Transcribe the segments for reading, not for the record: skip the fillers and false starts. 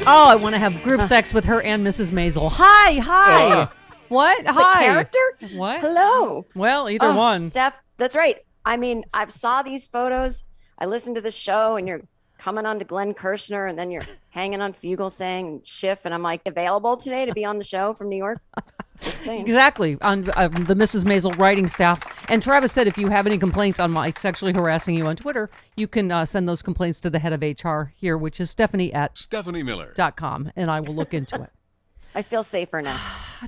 Oh, I want to have group sex with her and Mrs. Maisel. Hi. What? Hi. Character? What? Hello. Well, either one. Steph, that's right. I mean, I've saw these photos. I listened to the show, and you're coming on to Glenn Kirshner, and then you're hanging on Fugelsang and Schiff, and I'm like, available today to be on the show from New York? Just saying. Exactly, on the Mrs. Maisel writing staff. And Travis said if you have any complaints on my sexually harassing you on Twitter, you can send those complaints to the head of HR here, which is Stephanie at StephanieMiller.com, and I will look into it. I feel safer now.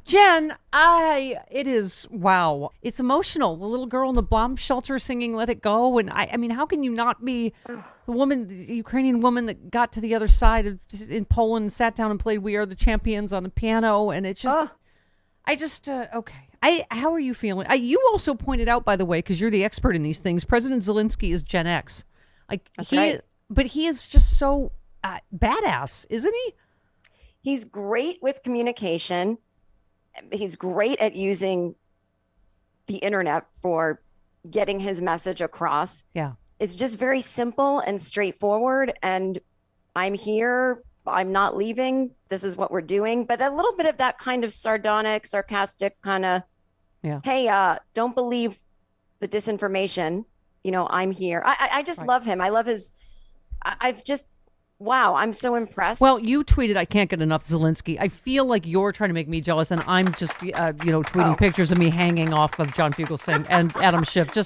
Jen, it is, wow. It's emotional. The little girl in the bomb shelter singing Let It Go. And I mean, how can you not be the Ukrainian woman that got to the other side in Poland, sat down and played We Are the Champions on the piano. And it's just, okay. How are you feeling? You also pointed out, by the way, because you're the expert in these things, President Zelensky is Gen X. That's right. But he is just so badass, isn't he? He's great with communication. He's great at using the internet for getting his message across. Yeah. It's just very simple and straightforward. And I'm here. I'm not leaving. This is what we're doing. But a little bit of that kind of sardonic, sarcastic kind of, hey, don't believe the disinformation. I'm here. I just love him. I love wow, I'm so impressed. Well, you tweeted, I can't get enough Zelensky. I feel like you're trying to make me jealous, and I'm just, tweeting pictures of me hanging off of John Fugelsang and Adam Schiff.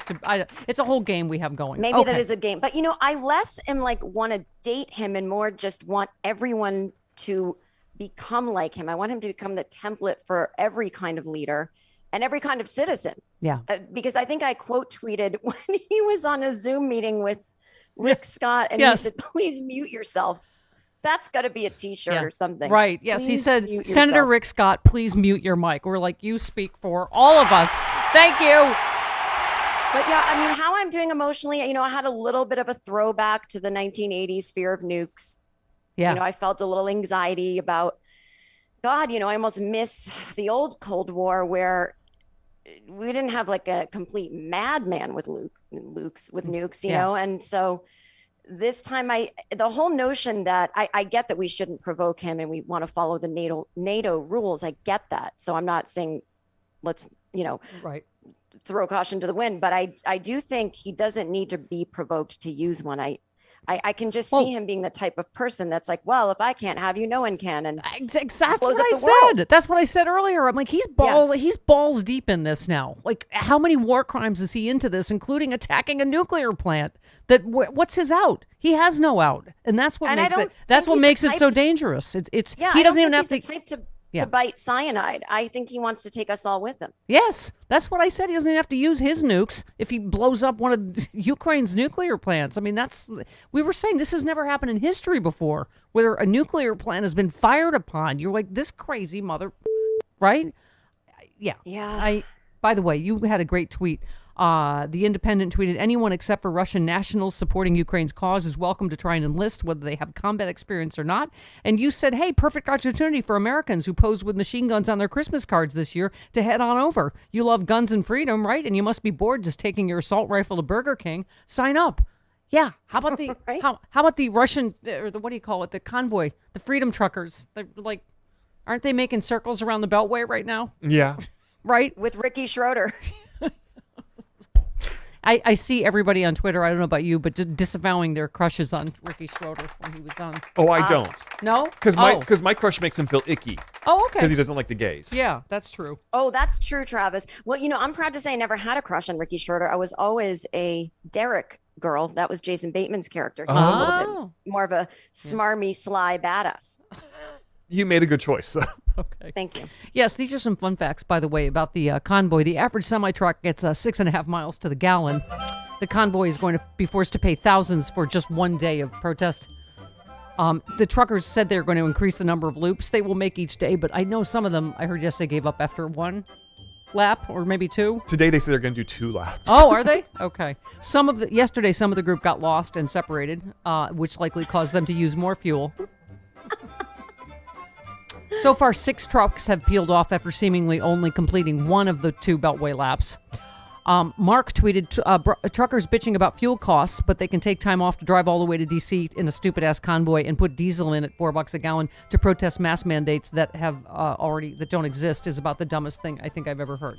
It's a whole game we have going. Maybe that is a game. But, I less am want to date him and more just want everyone to become like him. I want him to become the template for every kind of leader and every kind of citizen. Yeah. Because I think I quote tweeted when he was on a Zoom meeting with Rick Scott, and he said, please mute yourself. That's got to be a t-shirt or something. Right. Yes. Please he said, Senator yourself. Rick Scott, please mute your mic. We're like, you speak for all of us. Thank you. But yeah, I mean, how I'm doing emotionally, I had a little bit of a throwback to the 1980s fear of nukes. Yeah. I felt a little anxiety about, God, I almost miss the old Cold War where we didn't have a complete madman with nukes, you know? And so this time the whole notion that I get that we shouldn't provoke him and we want to follow the NATO rules. I get that. So I'm not saying let's, throw caution to the wind, but I do think he doesn't need to be provoked to use one. I can just see him being the type of person that's like, well, if I can't have you, no one can. And exactly what I said. That's what I said earlier. I'm like, he's balls deep in this now. Like, how many war crimes is he into this, including attacking a nuclear plant? What's his out? He has no out, and that's what makes it so dangerous. He doesn't even have to bite cyanide. I think he wants to take us all with him. Yes, that's what I said. He doesn't even have to use his nukes if he blows up one of Ukraine's nuclear plants. I mean, we were saying this has never happened in history before, where a nuclear plant has been fired upon. You're like, this crazy mother, right? Yeah. Yeah. By the way, you had a great tweet. The Independent tweeted, anyone except for Russian nationals supporting Ukraine's cause is welcome to try and enlist, whether they have combat experience or not. And you said, hey, perfect opportunity for Americans who posed with machine guns on their Christmas cards this year to head on over. You love guns and freedom, right? And you must be bored just taking your assault rifle to Burger King. Sign up. Yeah. How about the right? how about the Russian, or the, what do you call it, the convoy, the freedom truckers? They're like, aren't they making circles around the Beltway right now? Yeah. Right? With Ricky Schroder. I see everybody on Twitter, I don't know about you, but just disavowing their crushes on Ricky Schroder when he was on. Oh, I don't. No? Because my crush makes him feel icky. Oh, okay. Because he doesn't like the gays. Yeah, that's true. Oh, that's true, Travis. Well, I'm proud to say I never had a crush on Ricky Schroder. I was always a Derek girl. That was Jason Bateman's character. He's a little bit more of a smarmy, sly badass. You made a good choice. So. Okay. Thank you. Yes, these are some fun facts, by the way, about the convoy. The average semi-truck gets 6.5 miles to the gallon. The convoy is going to be forced to pay thousands for just one day of protest. The truckers said they're going to increase the number of loops they will make each day, but I know some of them, I heard yesterday, gave up after one lap or maybe two. Today they say they're going to do 2 laps. Oh, are they? Okay. Yesterday, some of the group got lost and separated, which likely caused them to use more fuel. So far, 6 trucks have peeled off after seemingly only completing one of the 2 Beltway laps. Mark tweeted, truckers bitching about fuel costs, but they can take time off to drive all the way to D.C. in a stupid-ass convoy and put diesel in at $4 a gallon to protest mask mandates that have that don't exist is about the dumbest thing I think I've ever heard.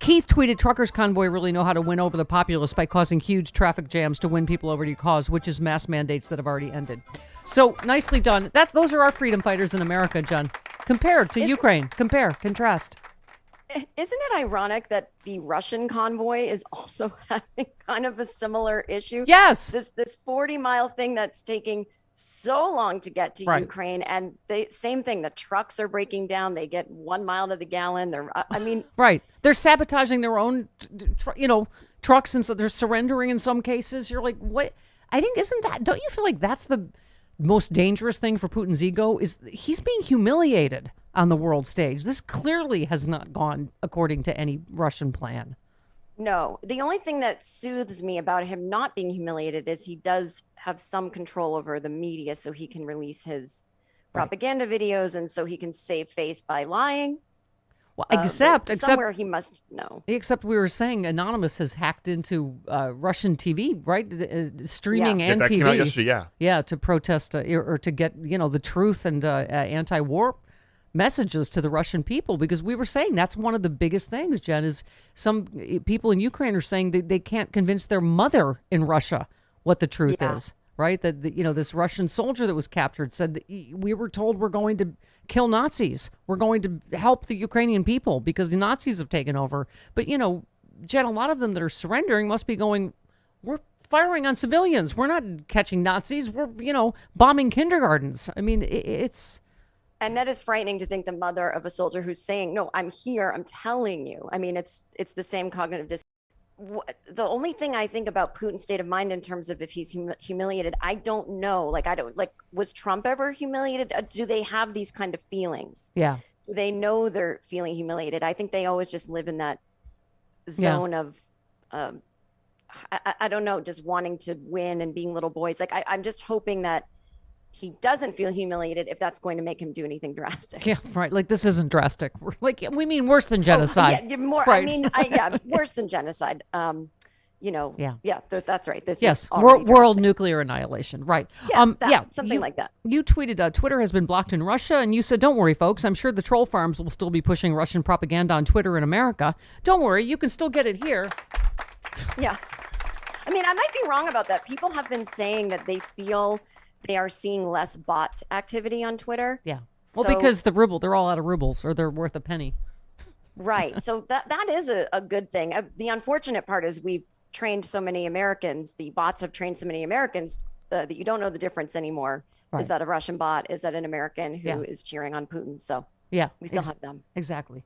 Keith tweeted, truckers convoy really know how to win over the populace by causing huge traffic jams to win people over to your cause, which is mask mandates that have already ended. So nicely done. Those are our freedom fighters in America, Jen. Compared to Ukraine. Compare, contrast. Isn't it ironic that the Russian convoy is also having kind of a similar issue? Yes. This 40-mile thing that's taking so long to get to Ukraine, and same thing. The trucks are breaking down. They get 1 mile to the gallon. Right. They're sabotaging their own, trucks, and so they're surrendering in some cases. You're like, what? I think don't you feel like that's the most dangerous thing for Putin's ego? Is he's being humiliated on the world stage. This clearly has not gone according to any Russian plan. No, the only thing that soothes me about him not being humiliated is he does have some control over the media, so he can release his propaganda videos, and so he can save face by lying. Well, except somewhere he must know. Except we were saying Anonymous has hacked into Russian TV, right? Streaming and that TV. Came out yesterday, yeah, to protest or to get the truth and anti-war messages to the Russian people, because we were saying that's one of the biggest things, Jen, is some people in Ukraine are saying they can't convince their mother in Russia what the truth is, right? That this Russian soldier that was captured said that we were told we're going to kill Nazis. We're going to help the Ukrainian people because the Nazis have taken over. But, Jen, a lot of them that are surrendering must be going, we're firing on civilians. We're not catching Nazis. We're, bombing kindergartens. I mean, it's... And that is frightening to think the mother of a soldier who's saying, no, I'm here, I'm telling you. I mean, it's the same cognitive dissonance. The only thing I think about Putin's state of mind in terms of if he's humiliated, I don't know. Was Trump ever humiliated? Do they have these kind of feelings? Yeah. Do they know they're feeling humiliated? I think they always just live in that zone of, I don't know, just wanting to win and being little boys. I'm just hoping that he doesn't feel humiliated if that's going to make him do anything drastic. Yeah, right. Like, this isn't drastic. We mean worse than genocide. Right. Worse than genocide. That's right. This is world nuclear annihilation. Right. Something like that. You tweeted, Twitter has been blocked in Russia, and you said, don't worry, folks. I'm sure the troll farms will still be pushing Russian propaganda on Twitter in America. Don't worry, you can still get it here. Yeah. I mean, I might be wrong about that. People have been saying that they feel they are seeing less bot activity on Twitter. Yeah. Well, because the ruble, they're all out of rubles, or they're worth a penny. Right. So that is a good thing. The unfortunate part is we've trained so many Americans. The bots have trained so many Americans that you don't know the difference anymore. Right. Is that a Russian bot? Is that an American who is cheering on Putin? So we still have them. Exactly.